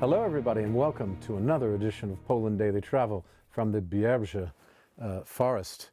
Hello everybody and welcome to another edition of Poland Daily Travel from the Bierbza forest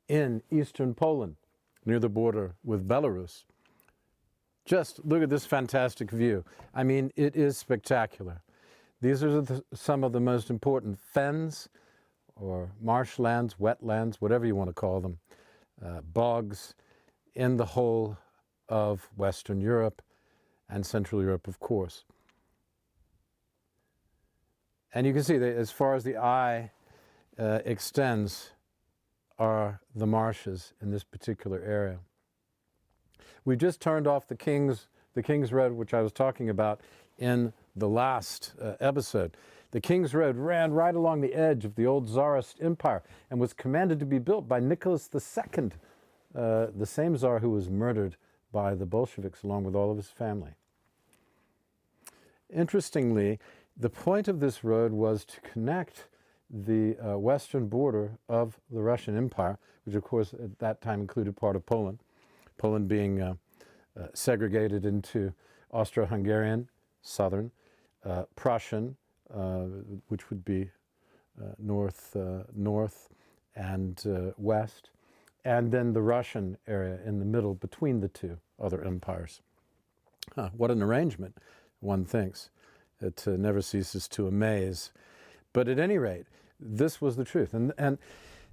in eastern Poland near the border with Belarus. Just look at this fantastic view. I mean, it is spectacular. These are some of the most important fens or marshlands, wetlands, whatever you want to call them, bogs in the whole of Western Europe and Central Europe, of course. And you can see that as far as the eye extends are the marshes in this particular area. We've just turned off the King's Road, which I was talking about in the last episode. The King's Road ran right along the edge of the old Czarist Empire and was commanded to be built by Nicholas II, the same Tsar who was murdered by the Bolsheviks along with all of his family. Interestingly, the point of this road was to connect the western border of the Russian Empire, which of course at that time included part of Poland, Poland being segregated into Austro-Hungarian, southern, Prussian, which would be north and west, and then the Russian area in the middle between the two other empires. What an arrangement, one thinks. It never ceases to amaze. But at any rate, this was the truth. And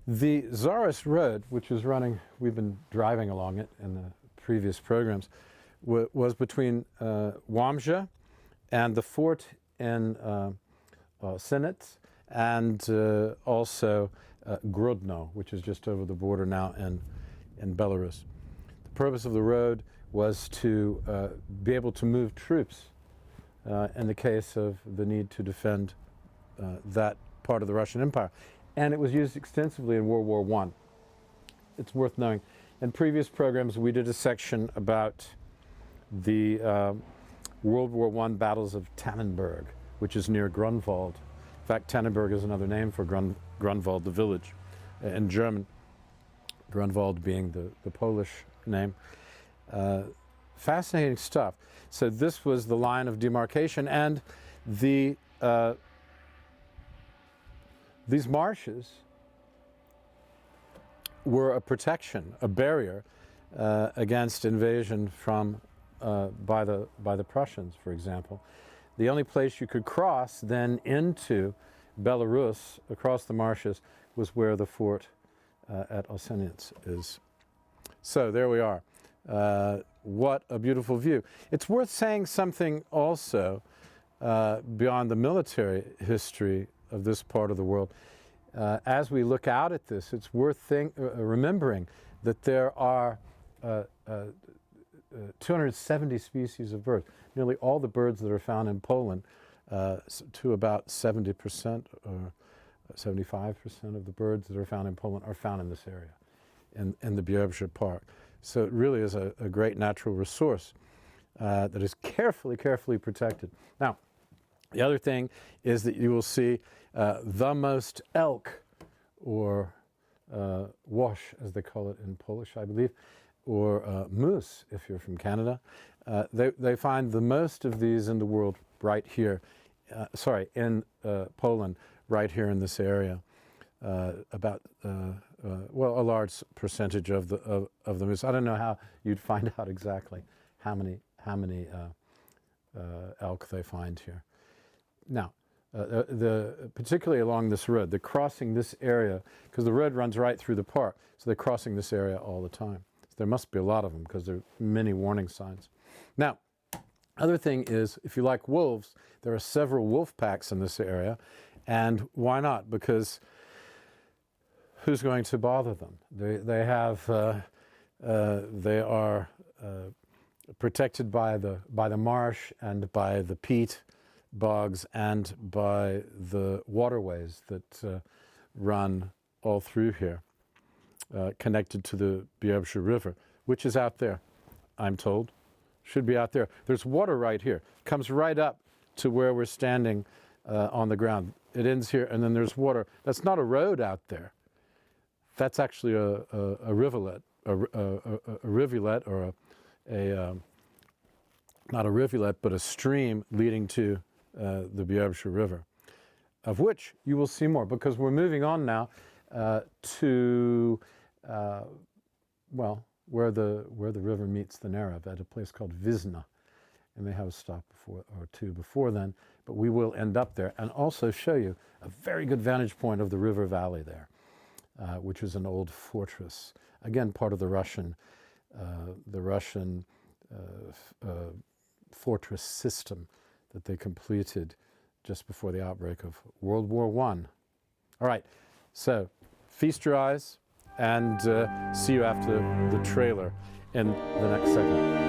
the Czarist Road, which is running, we've been driving along it in the previous programs, was between Bierbza and the fort in Sinec, and also Grodno, which is just over the border now in Belarus. The purpose of the road was to be able to move troops in the case of the need to defend that part of the Russian Empire. And it was used extensively in World War I. It's worth knowing. In previous programs, we did a section about the World War I battles of Tannenberg, which is near Grunwald. In fact, Tannenberg is another name for Grunwald, the village, in German, Grunwald being the Polish name. Fascinating stuff. So this was the line of demarcation, and these marshes were a protection, a barrier against invasion from by the Prussians, for example. The only place you could cross then into Belarus across the marshes was where the fort at Osenec is. So there we are. What a beautiful view. It's worth saying something also beyond the military history of this part of the world. As we look out at this, it's worth remembering that there are 270 species of birds. Nearly all the birds that are found in Poland, to about 70% or 75% of the birds that are found in Poland are found in this area, in the Bierbza Park. So it really is a great natural resource that is carefully protected. Now, the other thing is that you will see the most elk, or wash, as they call it in Polish, I believe, or moose, if you're from Canada. They find the most of these in the world right here, in Poland, right here in this area. About a large percentage of the moose. I don't know how you'd find out exactly how many elk they find here. Now, particularly along this road, they're crossing this area because the road runs right through the park, so they're crossing this area all the time. So there must be a lot of them because there are many warning signs. Now, other thing is, if you like wolves, there are several wolf packs in this area, and why not? Because who's going to bother them? They are protected by the marsh and by the peat bogs and by the waterways that run all through here, connected to the Bierbza River, which is out there, I'm told. Should be out there. There's water right here. Comes right up to where we're standing on the ground. It ends here, and then there's water. That's not a road out there. That's actually a rivulet, a rivulet, or not a rivulet, but a stream leading to the Bierbza River, of which you will see more, because we're moving on now to, well, where the river meets the Nerev at a place called Vizna. And may have a stop before or two before then, but we will end up there and also show you a very good vantage point of the river valley there, which is an old fortress. Again, part of the Russian fortress system that they completed just before the outbreak of World War I. All right, so feast your eyes and see you after the trailer in the next segment.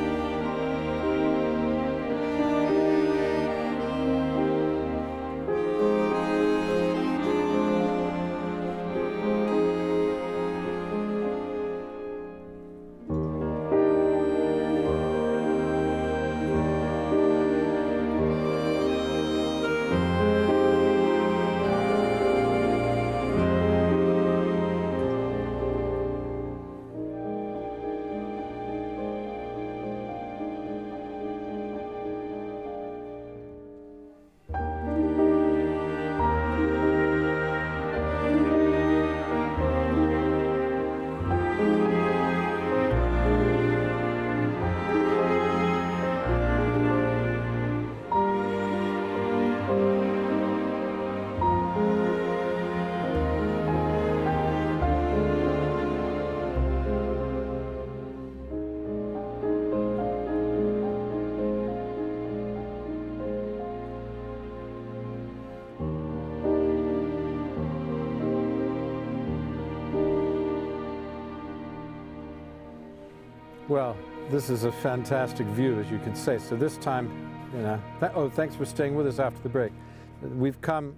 Well, this is a fantastic view, as you can say. So this time, you know, oh, thanks for staying with us after the break. We've come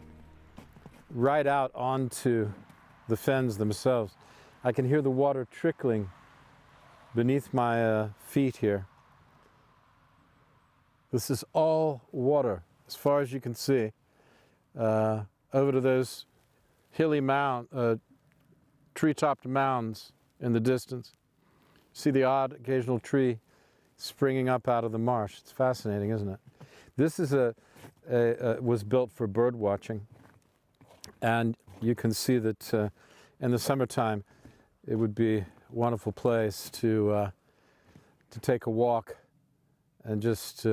right out onto the fens themselves. I can hear the water trickling beneath my feet here. This is all water, as far as you can see. Over to those hilly tree-topped mounds in the distance. See the odd occasional tree springing up out of the marsh. It's fascinating, isn't it? This is was built for bird watching, and you can see that in the summertime it would be a wonderful place to take a walk and just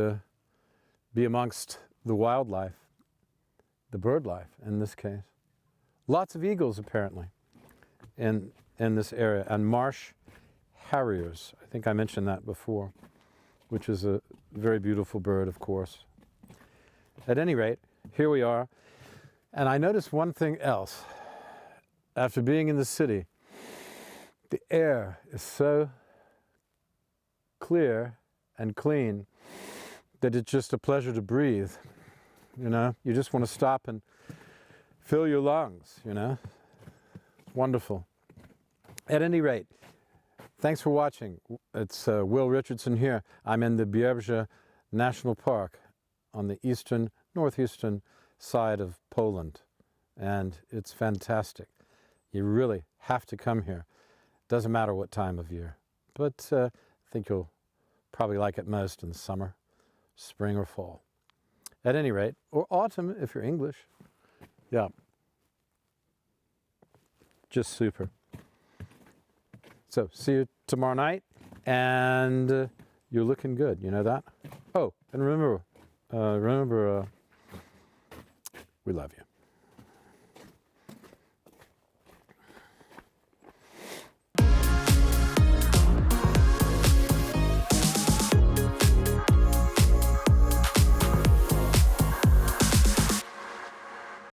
be amongst the wildlife, the bird life in this case. Lots of eagles apparently in this area, and marsh harriers. I think I mentioned that before, which is a very beautiful bird, of course. At any rate, here we are. And I noticed one thing else. After being in the city, the air is so clear and clean that it's just a pleasure to breathe. You know, you just want to stop and fill your lungs, you know. It's wonderful. At any rate, thanks for watching. It's Will Richardson here. I'm in the Bierbza National Park on the northeastern side of Poland. And it's fantastic. You really have to come here. Doesn't matter what time of year. But I think you'll probably like it most in the summer, spring or fall. At any rate, or autumn if you're English. Yeah. Just super. So, see you tomorrow night, and you're looking good, you know that? Oh, and remember, we love you.